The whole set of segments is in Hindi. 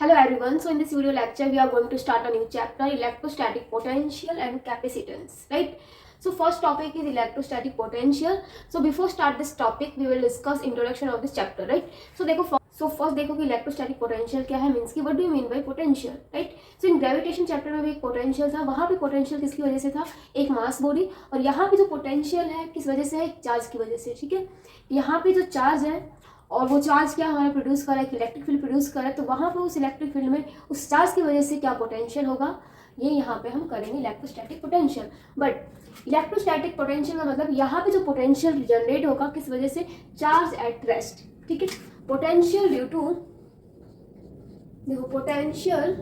Hello everyone. So in this video lecture, we are going to start a new chapter, electrostatic potential and capacitance, right? So first topic is electrostatic potential. So before start this topic, we will discuss introduction of this chapter, right? So first देखो कि electrostatic potential क्या है, means कि what do you mean by potential, right? So in gravitation chapter में भी एक potential था, वहाँ पे potential किसकी वजह से था, एक mass body, और यहाँ पे जो potential है किस वजह से है, एक चार्ज की वजह से, ठीक है? यहाँ पे जो चार्ज है और वो चार्ज क्या हमारा प्रोड्यूस कर रहा है, एक इलेक्ट्रिक फील्ड प्रोड्यूस कर रहा है, तो वहाँ पे उस इलेक्ट्रिक फील्ड में उस चार्ज की वजह से क्या पोटेंशियल होगा, ये यहाँ पे हम करेंगे electrostatic potential. But electrostatic potential का मतलब यहाँ पे जो पोटेंशियल जनरेट होगा किस वजह से, चार्ज एट रेस्ट, ठीक है? पोटेंशियल ड्यू टू, देखो potential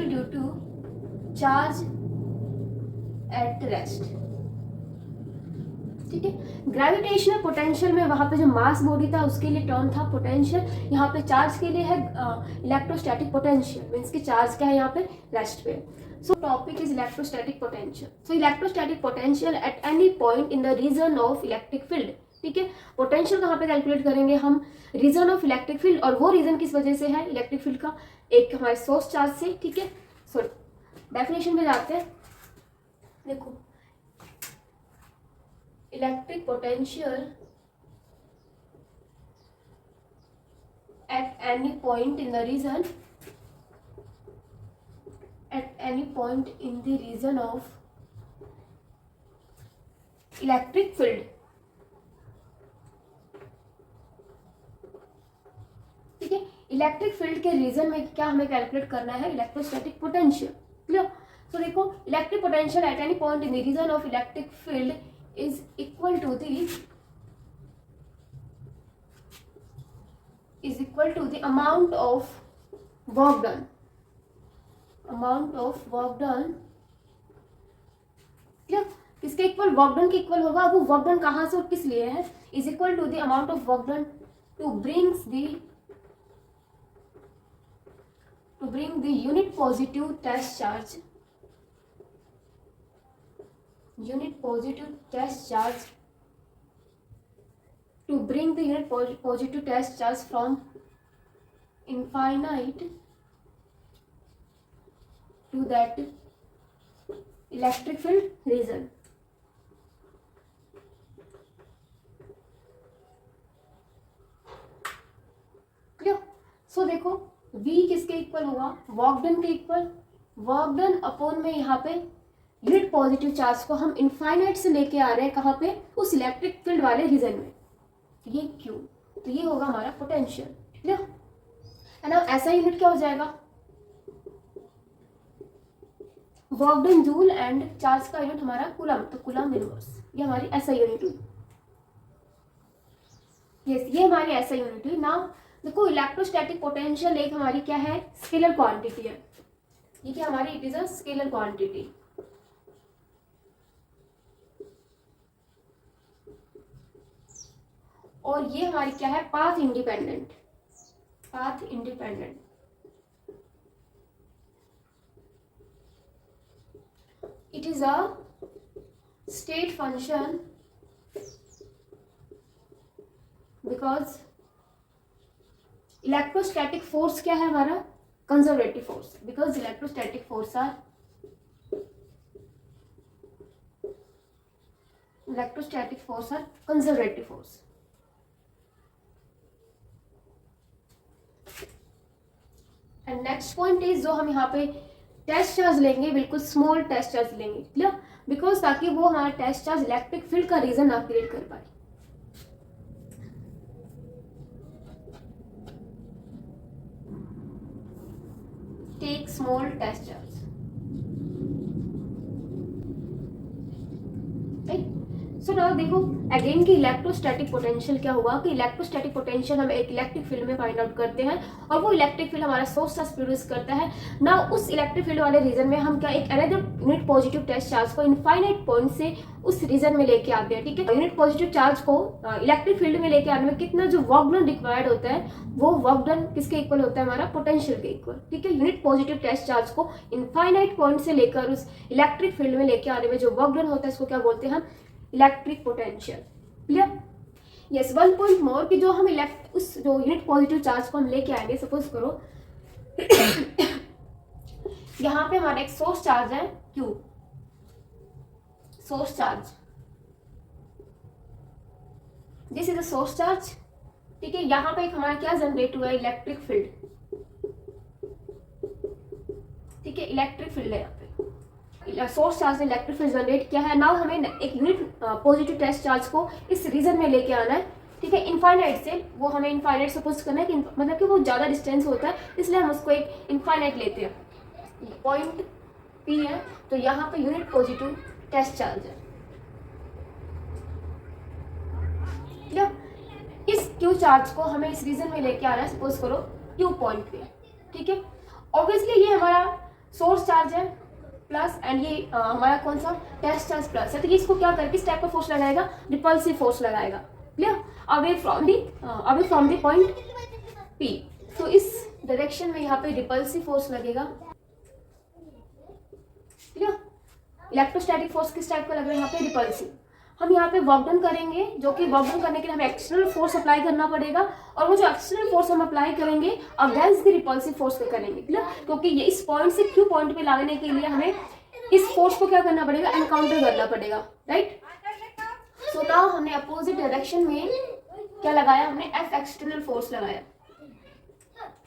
due to charge at rest, ठीक है? ग्रेविटेशनल पोटेंशियल में वहां पे जो मास बॉडी था उसके लिए टर्म था पोटेंशियल, यहाँ पे चार्ज के लिए है इलेक्ट्रोस्टैटिक पोटेंशियल, मींस कि चार्ज क्या है यहाँ पे, रेस्ट पे। So topic is electrostatic potential. So electrostatic potential at any point in the region of electric field, ठीक है? पोटेंशियल कहाँ पे कैलकुलेट करेंगे हम, रीजन ऑफ इलेक्ट्रिक फील्ड, और वो रीजन किस वजह से है, इलेक्ट्रिक फील्ड का एक हमारे सोर्स चार्ज से, ठीक है? सो डेफिनेशन में जाते हैं, देखो electric potential at any point in the region of electric field, ठीक है? इलेक्ट्रिक फील्ड के रीजन में क्या हमें कैलकुलेट करना है, इलेक्ट्रोस्टैटिक पोटेंशियल, क्लियर? तो देखो electric potential at any point in the region of electric field is equal to the amount of work done, क्या किसके इक्वल, वर्क डन के इक्वल होगा। वो वर्क डन कहाँ से और किस लिए है, is equal to the amount of work done to bring the unit positive test charge from infinite to that electric field region, clear? So देखो V किसके इक्वल होगा, वर्क डन के इक्वल, वर्क डन अपॉन में यहाँ पे यूनिट पॉजिटिव चार्ज को हम इनफाइनाइट से लेके आ रहे हैं कहाँ पे, उस इलेक्ट्रिक फील्ड वाले रीजन में, ये Q, तो ये होगा हमारा पोटेंशियल, ठीक है? ना ऐसा यूनिट क्या हो जाएगा, work done joule and charge का यूनिट हमारा कूलम, तो कूलम इनवर्स, ये हमारी ऐसा यूनिट हुई, यस ये हमारी ऐसा यूनिट हुई ना। देखो इलेक्ट्रोस्टैटिक पोटेंशियल एक हमारी क्या है, स्केलर क्वांटिटी है, ये क्या हमारी, it is a scalar quantity, और ये हमारी क्या है, path independent, it is a state function because electrostatic force क्या है हमारा, conservative force, because electrostatic force are conservative force. And next point is, जो हम यहाँ पे टेस्ट चार्ज लेंगे, बिल्कुल स्मॉल टेस्ट चार्ज लेंगे, क्लियर? बिकॉज ताकि वो हमारा टेस्ट चार्ज इलेक्ट्रिक फील्ड का रीजन ना क्रिएट कर पाए। Take small test charge, right? So now देखो अगेन कि इलेक्ट्रोस्टैटिक पोटेंशियल क्या हुआ, कि इलेक्ट्रोस्टैटिक पोटेंशियल हम एक इलेक्ट्रिक फील्ड में फाइंड आउट करते हैं, और वो इलेक्ट्रिक फील्ड हमारा सोर्स चार्ज प्रोड्यूस करता है ना। उस इलेक्ट्रिक फील्ड वाले रीजन में हम क्या, एक another unit positive test charge को इनफाइनाइट पॉइंट से उस रीजन में लेके आते हैं, ठीक है? यूनिट पॉजिटिव चार्ज को इलेक्ट्रिक फील्ड में लेके आने में कितना जो वर्क डन रिक्वायर्ड होता है, वो वर्क डन किसके इक्वल होता है, हमारा पोटेंशियल के इक्वल, ठीक है? यूनिट पॉजिटिव टेस्ट चार्ज को इनफाइनाइट पॉइंट से लेकर उस इलेक्ट्रिक फील्ड में लेके आने में जो वर्क डन होता है, इसको क्या बोलते हैं हम, electric potential, clear? Yes, one point more कि जो हम उस जो यूनिट पॉजिटिव चार्ज को हम लेके आएंगे, सपोज करो यहाँ पे हमारा एक सोर्स चार्ज है Q, source charge, this is a source charge, ठीक है। यहाँ पे एक हमारा क्या जनरेट हुआ है, इलेक्ट्रिक फील्ड, ठीक है, इलेक्ट्रिक फील्ड है यहाँ पे, सोर्स चार्ज ने इलेक्ट्रिक फील्ड जनरेट किया है। नाउ हमें एक यूनिट पॉजिटिव टेस्ट चार्ज को इस रीजन में लेके आना है, ठीक है, इनफाइनाइट से, वो हमें इनफाइनाइट सपोज करना है कि मतलब कि वो ज़्यादा डिस्टेंस होता है, इसलिए हम उसको एक इनफाइनाइट लेते हैं, पॉइंट P है, तो यहाँ पे यूनिट पॉजिटिव टेस्ट चार्ज है, इस Q चार्ज को हमें इस रीजन में लेके आना है, सपोज करो Q पॉइंट पे, ठीक है। ऑब्वियसली ये हमारा सोर्स चार्ज है प्लस, एंड ये हमारा कौन सा टेस्ट चार्ज प्लस है, तो ये इसको क्या करके किस टाइप का फोर्स लगाएगा, रिपल्सिव फोर्स लगाएगा, clear, away from the point P। तो इस डायरेक्शन में यहाँ पे रिपल्सिव फोर्स लगेगा, क्लियर। इलेक्ट्रोस्टैटिक फोर्स किस टाइप का लग रहा है यहाँ पे, रिपल्सिव। हम यहाँ पे वर्क डन करेंगे, जो कि वर्क डन करने के लिए हमें एक्सटर्नल फोर्स अप्लाई करना पड़ेगा, और वो जो एक्सटर्नल फोर्स हम अप्लाई करेंगे अगेंस्ट द रिपल्सिव फोर्स पे करेंगे, क्लियर, क्योंकि ये इस पॉइंट से Q पॉइंट पे लाने के लिए हमें इस फोर्स को क्या करना पड़ेगा, एनकाउंटर करना पड़ेगा, राइट। सो नाउ हमने अपोजिट डायरेक्शन में क्या लगाया, हमने F एक्सटर्नल फोर्स लगाया,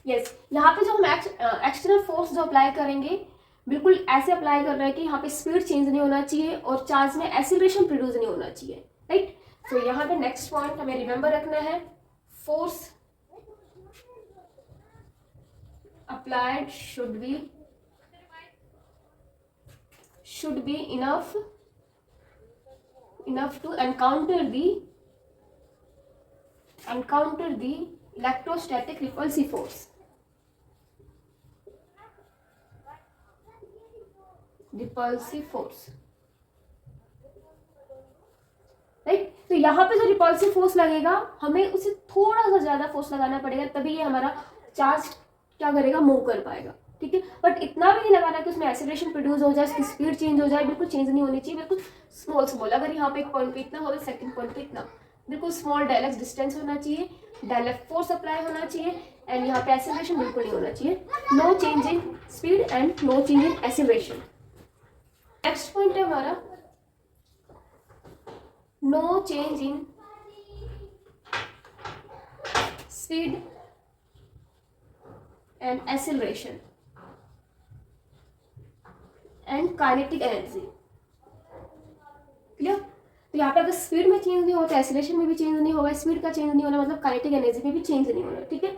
यस। यहाँ पे जो हम एक्सटर्नल फोर्स जो अप्लाई करेंगे बिल्कुल ऐसे अप्लाई कर रहे हैं कि यहाँ पे स्पीड चेंज नहीं होना चाहिए और चार्ज में एक्सीलरेशन प्रोड्यूस नहीं होना चाहिए, राइट। तो यहाँ पे नेक्स्ट पॉइंट हमें रिमेंबर रखना है, force applied should be enough to encounter the electrostatic repulsive force, right. तो यहाँ पे जो रिपल्सिव फोर्स लगेगा हमें उसे थोड़ा सा ज्यादा फोर्स लगाना पड़ेगा, तभी ये हमारा चार्ज क्या करेगा, मूव कर पाएगा, ठीक है। बट इतना भी नहीं लगाना कि उसमें एक्सीलरेशन प्रोड्यूस हो जाए, उसकी स्पीड चेंज हो जाए, बिल्कुल चेंज नहीं होनी चाहिए, बिल्कुल स्मॉल। अगर यहाँ पे एक पॉइंट पे इतना हो तो सेकंड पॉइंट पे इतना, बिल्कुल स्मॉल डायलेक्स डिस्टेंस होना चाहिए, डायलेक्ट फोर्स अप्लाई होना चाहिए, एंड यहाँ पे एक्सीलरेशन बिल्कुल नहीं होना चाहिए, no change in speed and no change in acceleration. Next point है हमारा no change in speed and acceleration and kinetic energy, clear. तो यहाँ पे अगर स्पीड में चेंज नहीं होता, एक्सीलरेशन में भी चेंज नहीं होगा, स्पीड का चेंज नहीं होना मतलब काइनेटिक एनर्जी में भी चेंज नहीं होना, ठीक है।